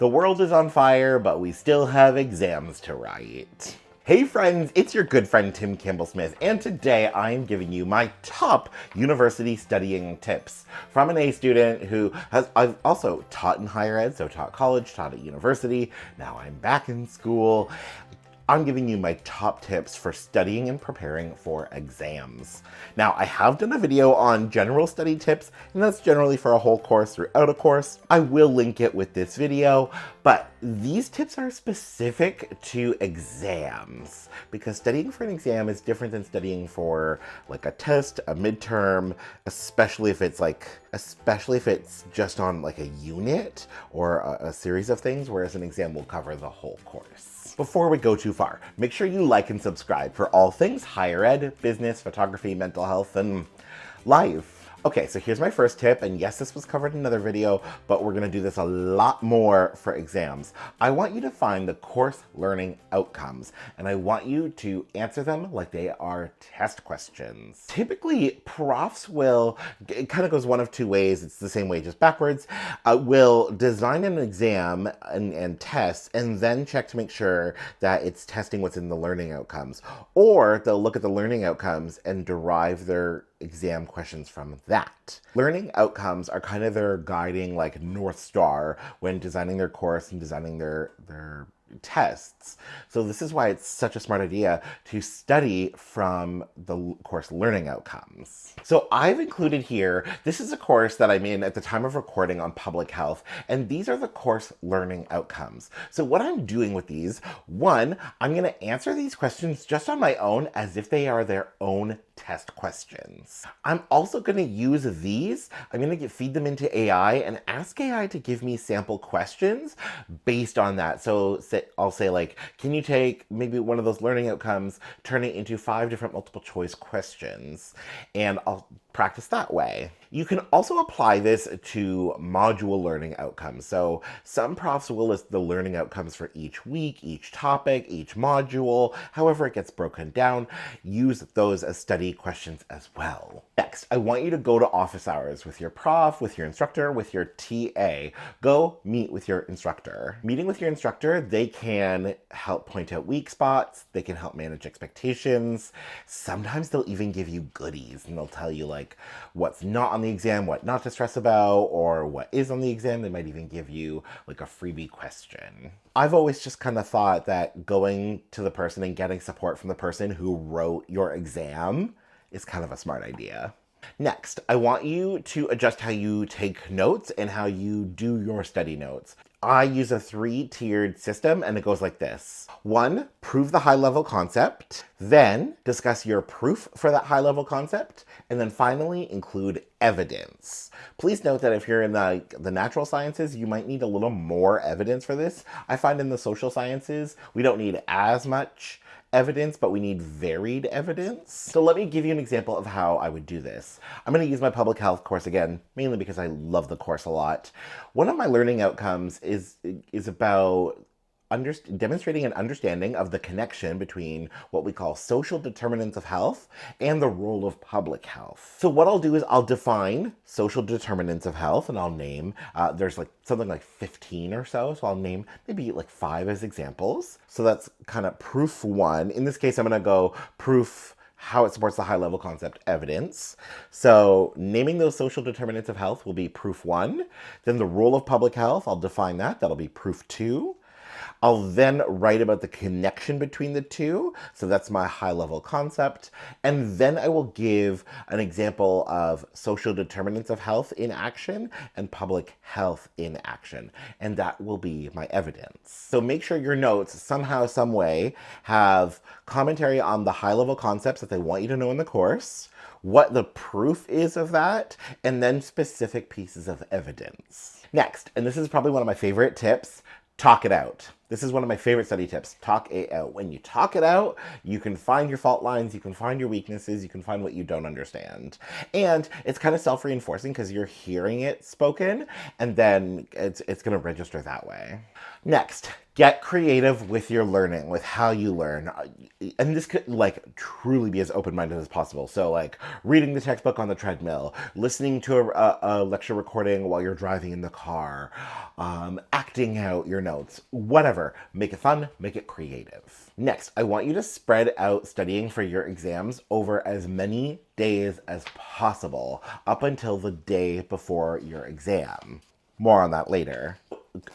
The world is on fire, but we still have exams to write. Hey friends, it's your good friend Tim Campbell-Smith, and today I'm giving you my top university studying tips from an A student who I've also taught in higher ed, so taught college, taught at university, now I'm back in school. I'm giving you my top tips for studying and preparing for exams. Now, I have done a video on general study tips, and that's generally for a whole course throughout a course. I will link it with this video, but these tips are specific to exams because studying for an exam is different than studying for like a test, a midterm, especially if it's just on like a unit or a series of things, whereas an exam will cover the whole course. Before we go too far, make sure you like and subscribe for all things higher ed, business, photography, mental health, and life. Okay, so here's my first tip, and yes, this was covered in another video, but we're gonna do this a lot more for exams. I want you to find the course learning outcomes, and I want you to answer them like they are test questions. Typically, profs will, it kind of goes one of two ways, it's the same way, just backwards, will design an exam and tests, and then check to make sure that it's testing what's in the learning outcomes. Or they'll look at the learning outcomes and derive their exam questions from that. Learning outcomes are kind of their guiding like North Star when designing their course and designing their tests. So this is why it's such a smart idea to study from the course learning outcomes. So I've included here, this is a course that I'm in at the time of recording on public health, and these are the course learning outcomes. So what I'm doing with these, one, I'm gonna answer these questions just on my own as if they are their own test questions. I'm also going to use these, I'm going to feed them into AI and ask AI to give me sample questions based on that. So I'll say like, can you take maybe one of those learning outcomes, turn it into 5 different multiple choice questions, and I'll practice that way. You can also apply this to module learning outcomes. So some profs will list the learning outcomes for each week, each topic, each module, however it gets broken down. Use those as study questions as well. Next, I want you to go to office hours with your prof, with your instructor, with your TA. Go meet with your instructor. Meeting with your instructor, they can help point out weak spots, they can help manage expectations. Sometimes they'll even give you goodies and they'll tell you like what's not on the exam, what not to stress about, or what is on the exam. They might even give you like a freebie question. I've always just kind of thought that going to the person and getting support from the person who wrote your exam is kind of a smart idea. Next, I want you to adjust how you take notes and how you do your study notes. I use a 3-tiered system, and it goes like this. 1, prove the high-level concept, then discuss your proof for that high-level concept, and then finally include evidence. Please note that if you're in the natural sciences, you might need a little more evidence for this. I find in the social sciences, we don't need as much evidence, but we need varied evidence. So let me give you an example of how I would do this. I'm going to use my public health course again, mainly because I love the course a lot. One of my learning outcomes is about demonstrating an understanding of the connection between what we call social determinants of health and the role of public health. So what I'll do is I'll define social determinants of health, and I'll name, there's like something like 15 or so I'll name maybe like 5 as examples. So that's kind of proof 1. In this case, I'm going to go proof how it supports the high-level concept evidence. So naming those social determinants of health will be proof 1. Then the role of public health, I'll define that. That'll be proof 2. I'll then write about the connection between the two. So that's my high-level concept. And then I will give an example of social determinants of health in action and public health in action. And that will be my evidence. So make sure your notes somehow, some way have commentary on the high-level concepts that they want you to know in the course, what the proof is of that, and then specific pieces of evidence. Next, and this is probably one of my favorite tips, talk it out. This is one of my favorite study tips. Talk it out. When you talk it out, you can find your fault lines, you can find your weaknesses, you can find what you don't understand. And it's kind of self-reinforcing because you're hearing it spoken, and then it's going to register that way. Next, get creative with your learning, with how you learn. And this could like truly be as open-minded as possible. So like reading the textbook on the treadmill, listening to a lecture recording while you're driving in the car, acting out your notes, whatever. Make it fun, make it creative. Next, I want you to spread out studying for your exams over as many days as possible, up until the day before your exam. More on that later.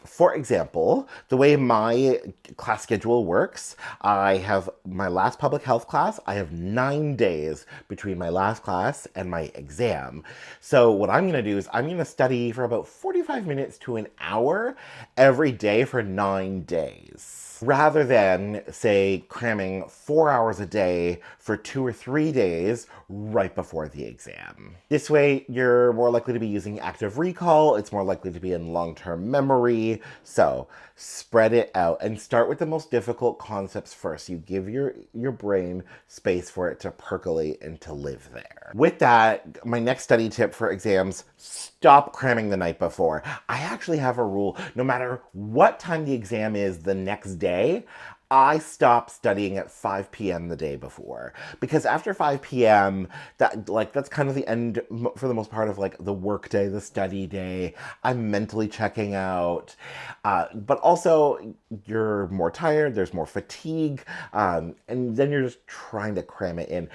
For example, the way my class schedule works, I have my last public health class. I have 9 days between my last class and my exam. So what I'm going to do is I'm going to study for about 45 minutes to an hour every day for 9 days. Rather than, say, cramming 4 hours a day for 2 or 3 days right before the exam. This way, you're more likely to be using active recall, it's more likely to be in long-term memory, so spread it out and start with the most difficult concepts first. You give your brain space for it to percolate and to live there. With that, my next study tip for exams, stop cramming the night before. I actually have a rule, no matter what time the exam is the next day, I stop studying at 5 p.m. the day before, because after 5 p.m. that's kind of the end for the most part of like the work day, the study day. I'm mentally checking out, but also you're more tired. There's more fatigue, and then you're just trying to cram it in.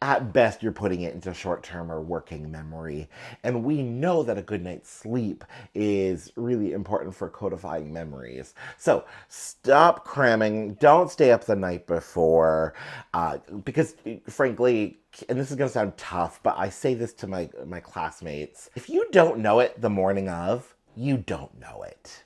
At best, you're putting it into short-term or working memory, and we know that a good night's sleep is really important for codifying memories. So stop cramming. Don't stay up the night before, because frankly, and this is going to sound tough, but I say this to my classmates, if you don't know it the morning of, you don't know it.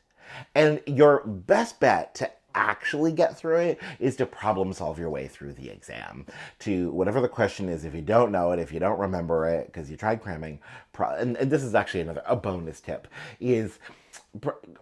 And your best bet to actually get through it is to problem solve your way through the exam. To whatever the question is, if you don't know it, if you don't remember it, because you tried cramming, and this is actually a bonus tip, is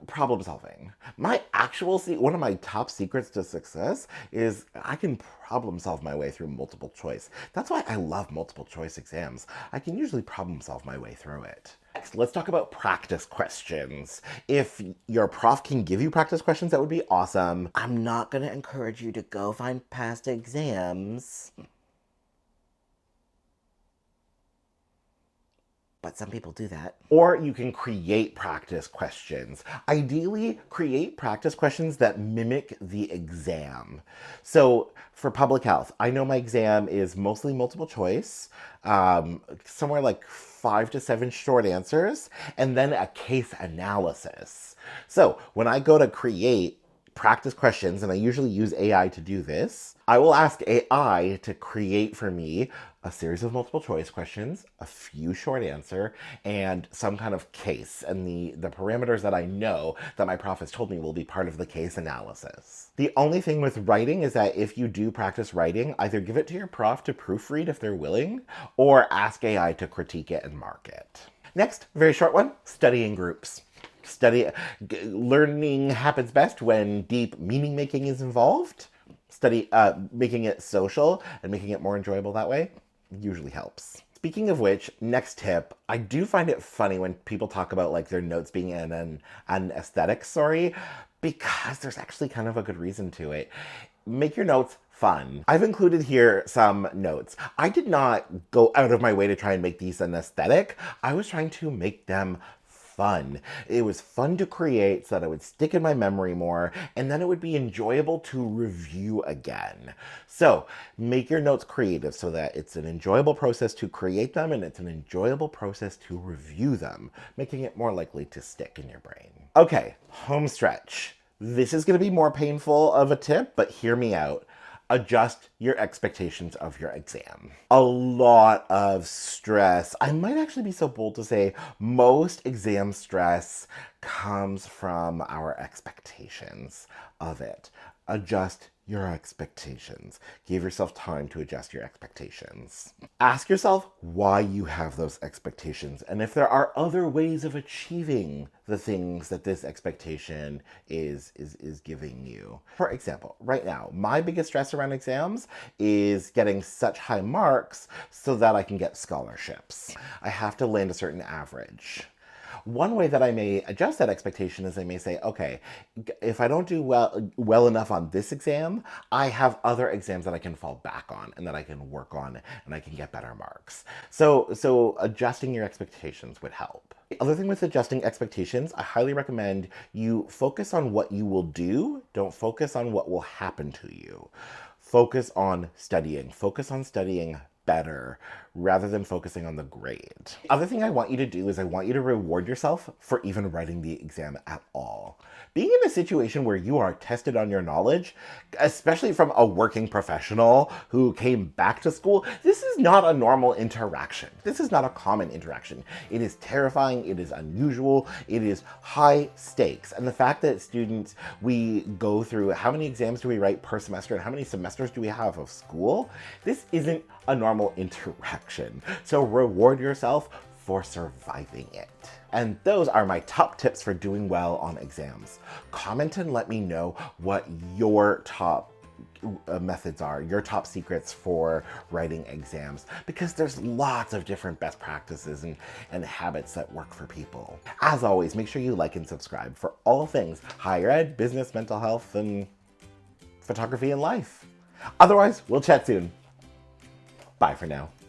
problem solving. One of my top secrets to success is I can problem solve my way through multiple choice. That's why I love multiple choice exams. I can usually problem solve my way through it. Next, let's talk about practice questions. If your prof can give you practice questions, that would be awesome. I'm not going to encourage you to go find past exams, but some people do that. Or you can create practice questions. Ideally, create practice questions that mimic the exam. So for public health, I know my exam is mostly multiple choice, somewhere like 5 to 7 short answers, and then a case analysis. So when I go to create practice questions, and I usually use AI to do this, I will ask AI to create for me a series of multiple choice questions, a few short answer, and some kind of case. And the parameters that I know that my prof has told me will be part of the case analysis. The only thing with writing is that if you do practice writing, either give it to your prof to proofread if they're willing, or ask AI to critique it and mark it. Next, very short one, study in groups. Learning happens best when deep meaning making is involved. Making it social and making it more enjoyable that way usually helps. Speaking of which, next tip, I do find it funny when people talk about like their notes being in an aesthetic story, because there's actually kind of a good reason to it. Make your notes fun. I've included here some notes. I did not go out of my way to try and make these an aesthetic. I was trying to make them fun. It was fun to create so that it would stick in my memory more, and then it would be enjoyable to review again. So make your notes creative so that it's an enjoyable process to create them and it's an enjoyable process to review them, making it more likely to stick in your brain. Okay, home stretch. This is going to be more painful of a tip, but hear me out. Adjust your expectations of your exam. A lot of stress. I might actually be so bold to say most exam stress comes from our expectations of it. Adjust your expectations. Give yourself time to adjust your expectations. Ask yourself why you have those expectations and if there are other ways of achieving the things that this expectation is giving you. For example, right now, my biggest stress around exams is getting such high marks so that I can get scholarships. I have to land a certain average. One way that I may adjust that expectation is I may say, okay, if I don't do well enough on this exam, I have other exams that I can fall back on and that I can work on and I can get better marks. So adjusting your expectations would help. The other thing with adjusting expectations, I highly recommend you focus on what you will do. Don't focus on what will happen to you. Focus on studying. Focus on studying better rather than focusing on the grade. Other thing I want you to do is I want you to reward yourself for even writing the exam at all. Being in a situation where you are tested on your knowledge, especially from a working professional who came back to school, this is not a normal interaction. This is not a common interaction. It is terrifying, it is unusual, it is high stakes. And the fact that students, we go through how many exams do we write per semester and how many semesters do we have of school, this isn't a normal interaction. So reward yourself for surviving it. And those are my top tips for doing well on exams. Comment and let me know what your top methods are, your top secrets for writing exams, because there's lots of different best practices and habits that work for people. As always, make sure you like and subscribe for all things higher ed, business, mental health, and photography and life. Otherwise, we'll chat soon. Bye for now.